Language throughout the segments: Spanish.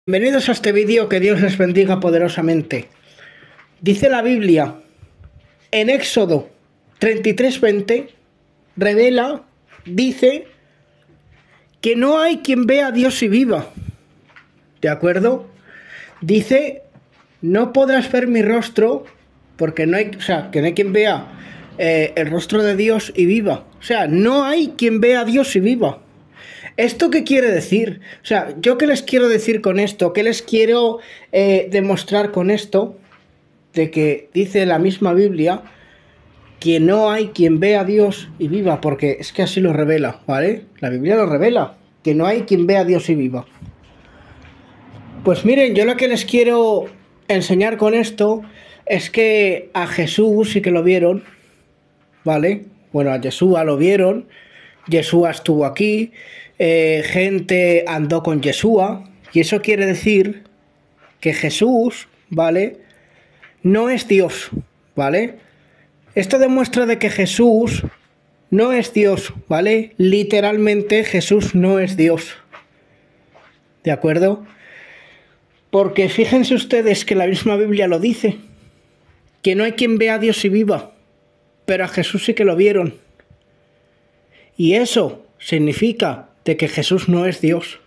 Bienvenidos a este vídeo, que Dios les bendiga poderosamente. Dice la Biblia en Éxodo 33:20, revela, dice que no hay quien vea a Dios y viva. ¿De acuerdo? Dice, no podrás ver mi rostro, porque no hay, que no hay quien vea el rostro de Dios y viva. O sea, no hay quien vea a Dios y viva. ¿Esto qué quiere decir? O sea, ¿yo qué les quiero decir con esto? ¿Qué les quiero demostrar con esto? De que dice la misma Biblia que no hay quien vea a Dios y viva, porque es que así lo revela, ¿vale? La Biblia lo revela, que no hay quien vea a Dios y viva. Pues miren, yo lo que les quiero enseñar con esto es que a Jesús sí que lo vieron, ¿vale? Bueno, a Yeshua lo vieron, Yeshua estuvo aquí, gente andó con Yeshua, y eso quiere decir que Jesús, ¿vale?, no es Dios, ¿vale? Esto demuestra de que Jesús no es Dios, ¿vale? Literalmente Jesús no es Dios, ¿de acuerdo? Porque fíjense ustedes que la misma Biblia lo dice, que no hay quien vea a Dios y viva, pero a Jesús sí que lo vieron. Y eso significa de que Jesús no es Dios.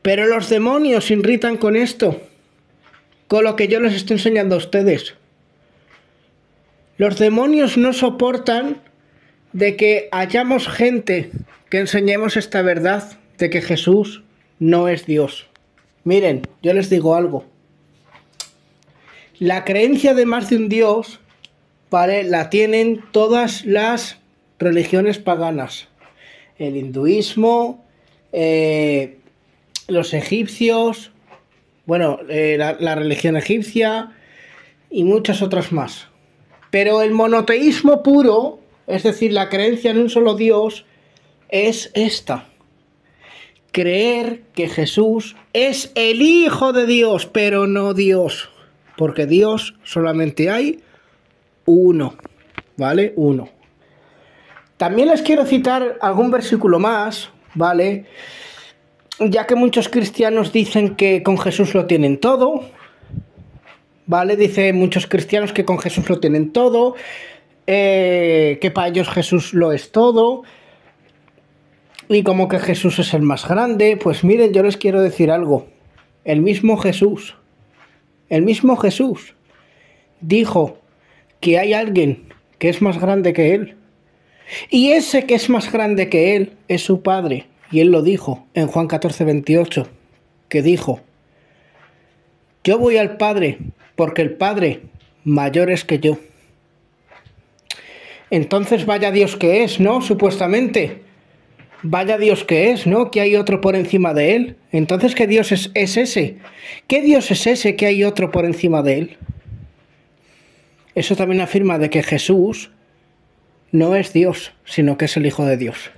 Pero los demonios se irritan con esto, con lo que yo les estoy enseñando a ustedes. Los demonios no soportan de que hayamos gente que enseñemos esta verdad de que Jesús no es Dios. Miren, yo les digo algo. La creencia de más de un Dios, ¿vale?, la tienen todas las religiones paganas. El hinduismo, los egipcios, bueno, la religión egipcia y muchas otras más. Pero el monoteísmo puro, es decir, la creencia en un solo Dios, es esta. Creer que Jesús es el Hijo de Dios, pero no Dios. Porque Dios solamente hay uno, ¿vale? Uno. También les quiero citar algún versículo más, ¿vale? Ya que muchos cristianos dicen que con Jesús lo tienen todo, ¿vale? Dicen muchos cristianos que con Jesús lo tienen todo, que para ellos Jesús lo es todo, y como que Jesús es el más grande. Pues miren, yo les quiero decir algo. El mismo Jesús dijo que hay alguien que es más grande que él. Y ese que es más grande que él es su Padre. Y él lo dijo en Juan 14:28, que dijo, yo voy al Padre porque el Padre mayor es que yo. Entonces vaya Dios que es, ¿no? Supuestamente. Vaya Dios que es, ¿no? Que hay otro por encima de él. Entonces, ¿qué Dios es ese? ¿Qué Dios es ese que hay otro por encima de él? Eso también afirma de que Jesús no es Dios, sino que es el Hijo de Dios.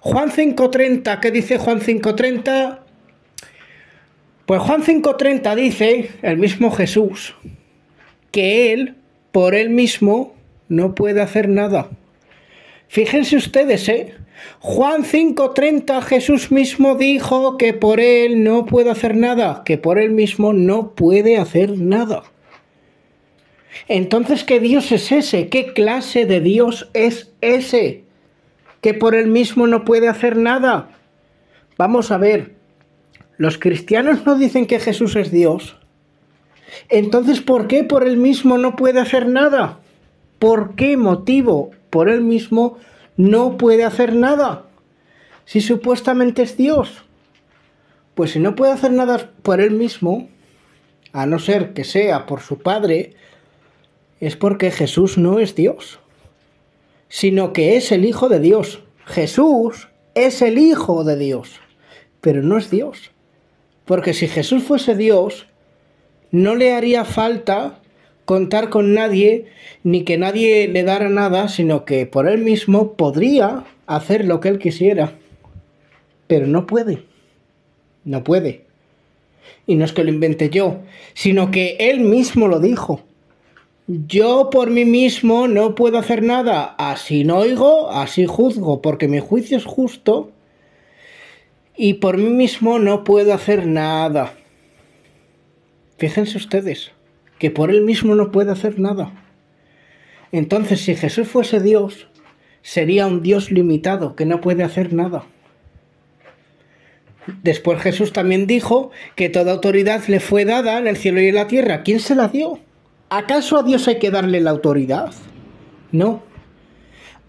Juan 5:30, ¿qué dice Juan 5:30? Pues Juan 5:30 dice, el mismo Jesús, que él, por él mismo, no puede hacer nada. Fíjense ustedes, Juan 5:30, Jesús mismo dijo que por él no puede hacer nada, que por él mismo no puede hacer nada. Entonces, ¿qué Dios es ese? ¿Qué clase de Dios es ese? Que por él mismo no puede hacer nada. Vamos a ver, los cristianos no dicen que Jesús es Dios. Entonces, ¿por qué por él mismo no puede hacer nada? ¿Por qué motivo por él mismo no puede hacer nada? Si supuestamente es Dios. Pues si no puede hacer nada por él mismo, a no ser que sea por su Padre, es porque Jesús no es Dios, sino que es el Hijo de Dios. Jesús es el Hijo de Dios, pero no es Dios. Porque si Jesús fuese Dios, no le haría falta contar con nadie, ni que nadie le dara nada, sino que por él mismo podría hacer lo que él quisiera. Pero no puede. No puede. Y no es que lo invente yo, sino que él mismo lo dijo. Yo por mí mismo no puedo hacer nada. Así no oigo, así juzgo, porque mi juicio es justo. Y por mí mismo no puedo hacer nada. Fíjense ustedes, que por él mismo no puede hacer nada. Entonces, si Jesús fuese Dios, sería un Dios limitado, que no puede hacer nada. Después Jesús también dijo que toda autoridad le fue dada en el cielo y en la tierra. ¿Quién se la dio? ¿Acaso a Dios hay que darle la autoridad? No.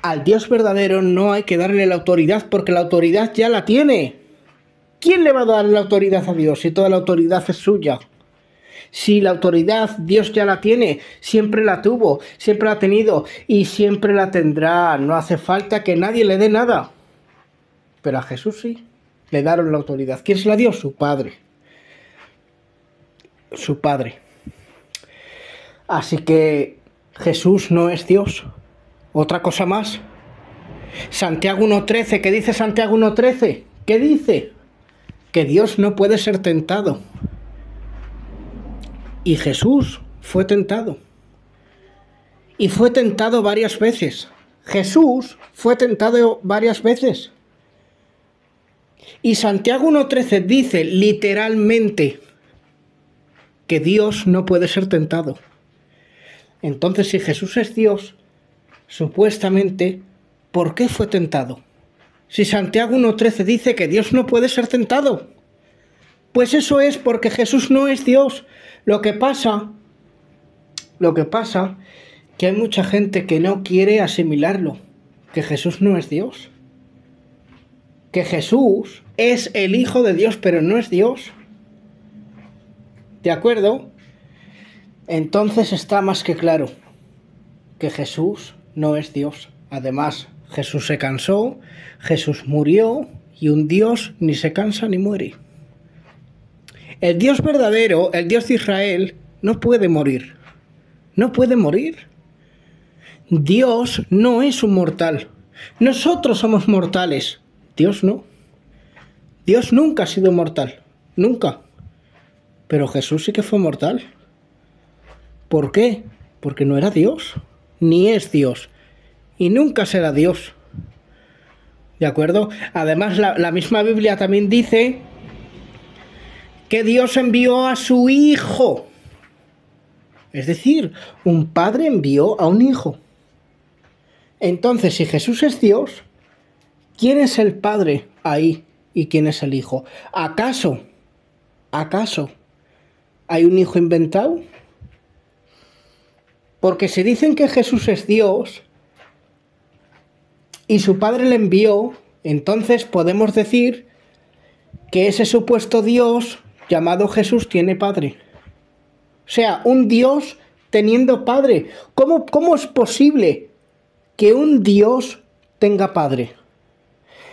Al Dios verdadero no hay que darle la autoridad porque la autoridad ya la tiene. ¿Quién le va a dar la autoridad a Dios si toda la autoridad es suya? Si la autoridad Dios ya la tiene, siempre la tuvo, siempre la ha tenido y siempre la tendrá. No hace falta que nadie le dé nada. Pero a Jesús sí, le dieron la autoridad. ¿Quién se la dio? Su Padre. Su Padre. Así que Jesús no es Dios. Otra cosa más. Santiago 1.13. ¿Qué dice Santiago 1.13? ¿Qué dice? Que Dios no puede ser tentado. Y Jesús fue tentado. Y fue tentado varias veces. Jesús fue tentado varias veces. Y Santiago 1.13 dice literalmente que Dios no puede ser tentado. Entonces, si Jesús es Dios, supuestamente, ¿por qué fue tentado? Si Santiago 1.13 dice que Dios no puede ser tentado, pues eso es porque Jesús no es Dios. Lo que pasa, que hay mucha gente que no quiere asimilarlo, que Jesús no es Dios. Que Jesús es el Hijo de Dios, pero no es Dios. ¿De acuerdo? Entonces está más que claro que Jesús no es Dios. Además, Jesús se cansó, Jesús murió y un Dios ni se cansa ni muere. El Dios verdadero, el Dios de Israel, no puede morir. No puede morir. Dios no es un mortal. Nosotros somos mortales. Dios no. Dios nunca ha sido mortal. Nunca. Pero Jesús sí que fue mortal. ¿Por qué? Porque no era Dios. Ni es Dios. Y nunca será Dios. ¿De acuerdo? Además, la misma Biblia también dice que Dios envió a su Hijo. Es decir, un padre envió a un hijo. Entonces, si Jesús es Dios, ¿quién es el Padre ahí y quién es el Hijo? ¿Acaso hay un hijo inventado? Porque si dicen que Jesús es Dios y su Padre le envió, entonces podemos decir que ese supuesto Dios llamado Jesús tiene padre. O sea, un Dios teniendo padre. ¿Cómo es posible que un Dios tenga padre?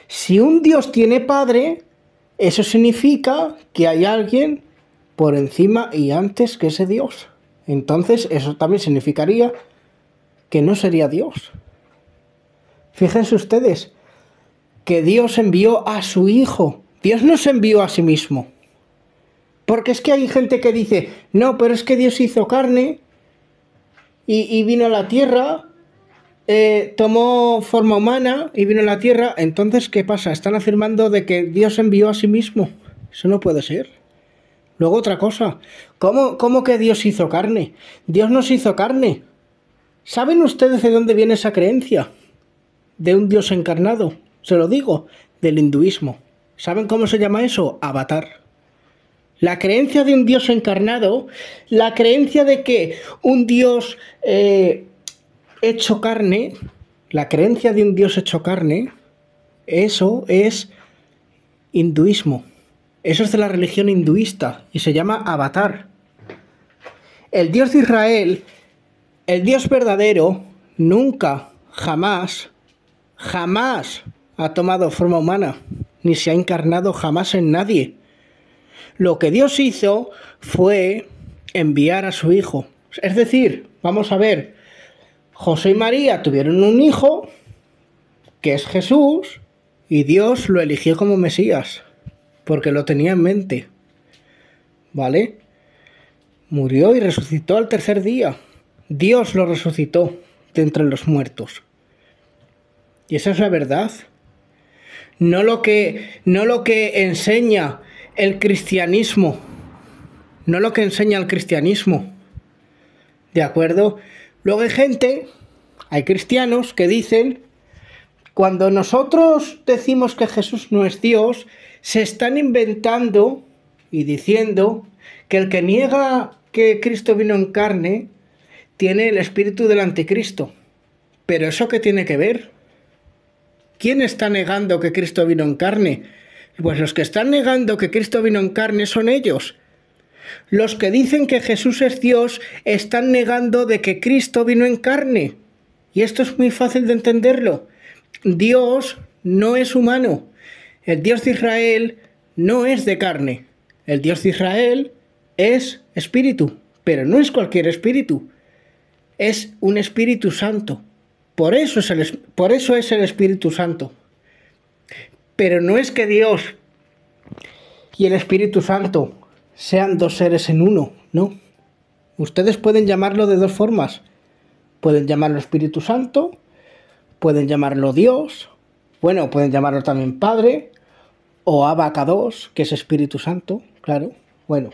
Si un Dios tiene padre, eso significa que hay alguien por encima y antes que ese Dios. Entonces, eso también significaría que no sería Dios. Fíjense ustedes que Dios envió a su Hijo. Dios no se envió a sí mismo. Porque es que hay gente que dice, no, pero es que Dios hizo carne y vino a la tierra, tomó forma humana y vino a la tierra. Entonces, ¿qué pasa? Están afirmando de que Dios se envió a sí mismo. Eso no puede ser. Luego otra cosa, ¿cómo que Dios hizo carne? Dios no se hizo carne. ¿Saben ustedes de dónde viene esa creencia? De un Dios encarnado. Se lo digo, del hinduismo. ¿Saben cómo se llama eso? Avatar. La creencia de un Dios encarnado, la creencia de que un Dios hecho carne, la creencia de un Dios hecho carne, eso es hinduismo. Eso es de la religión hinduista y se llama Avatar. El Dios de Israel, el Dios verdadero, nunca, jamás ha tomado forma humana, ni se ha encarnado jamás en nadie. Lo que Dios hizo fue enviar a su Hijo. Es decir, vamos a ver, José y María tuvieron un hijo, que es Jesús, y Dios lo eligió como Mesías, porque lo tenía en mente. ¿Vale? Murió y resucitó al tercer día. Dios lo resucitó de entre los muertos. Y esa es la verdad. No lo que enseña el cristianismo. no lo que enseña el cristianismo. ¿De acuerdo? Luego hay cristianos que dicen, cuando nosotros decimos que Jesús no es Dios, se están inventando y diciendo que el que niega que Cristo vino en carne tiene el espíritu del anticristo. ¿Pero eso qué tiene que ver? ¿Quién está negando que Cristo vino en carne? Pues los que están negando que Cristo vino en carne son ellos. Los que dicen que Jesús es Dios están negando de que Cristo vino en carne. Y esto es muy fácil de entenderlo. Dios no es humano. El Dios de Israel no es de carne. El Dios de Israel es espíritu, pero no es cualquier espíritu. Es un Espíritu Santo. Por eso es el Espíritu Santo. Pero no es que Dios y el Espíritu Santo sean dos seres en uno, no. Ustedes pueden llamarlo de dos formas. Pueden llamarlo Espíritu Santo, pueden llamarlo Dios, bueno, pueden llamarlo también Padre, o Abacados, que es Espíritu Santo, claro, bueno.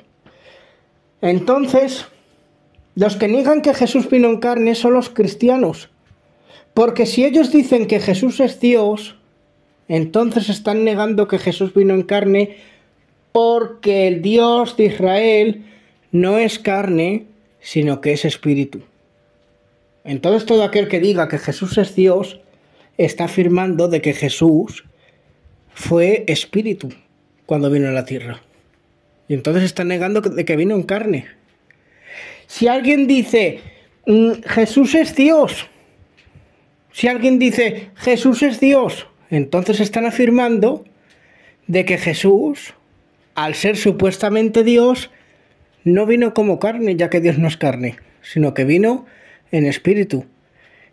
Entonces, los que niegan que Jesús vino en carne son los cristianos, porque si ellos dicen que Jesús es Dios, entonces están negando que Jesús vino en carne, porque el Dios de Israel no es carne, sino que es espíritu. Entonces todo aquel que diga que Jesús es Dios está afirmando de que Jesús fue espíritu cuando vino a la tierra. Y entonces está negando de que vino en carne. Si alguien dice Jesús es Dios, entonces están afirmando de que Jesús, al ser supuestamente Dios, no vino como carne, ya que Dios no es carne, sino que vino en espíritu.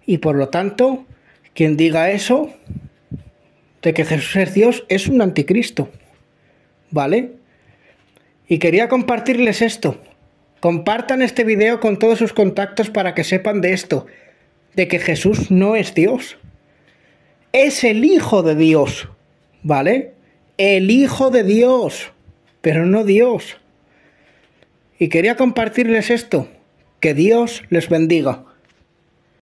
Y por lo tanto, quien diga eso, de que Jesús es Dios, es un anticristo. ¿Vale? Y quería compartirles esto. Compartan este video con todos sus contactos para que sepan de esto, de que Jesús no es Dios. Es el Hijo de Dios, ¿vale? El Hijo de Dios, pero no Dios. Y quería compartirles esto. Que Dios les bendiga.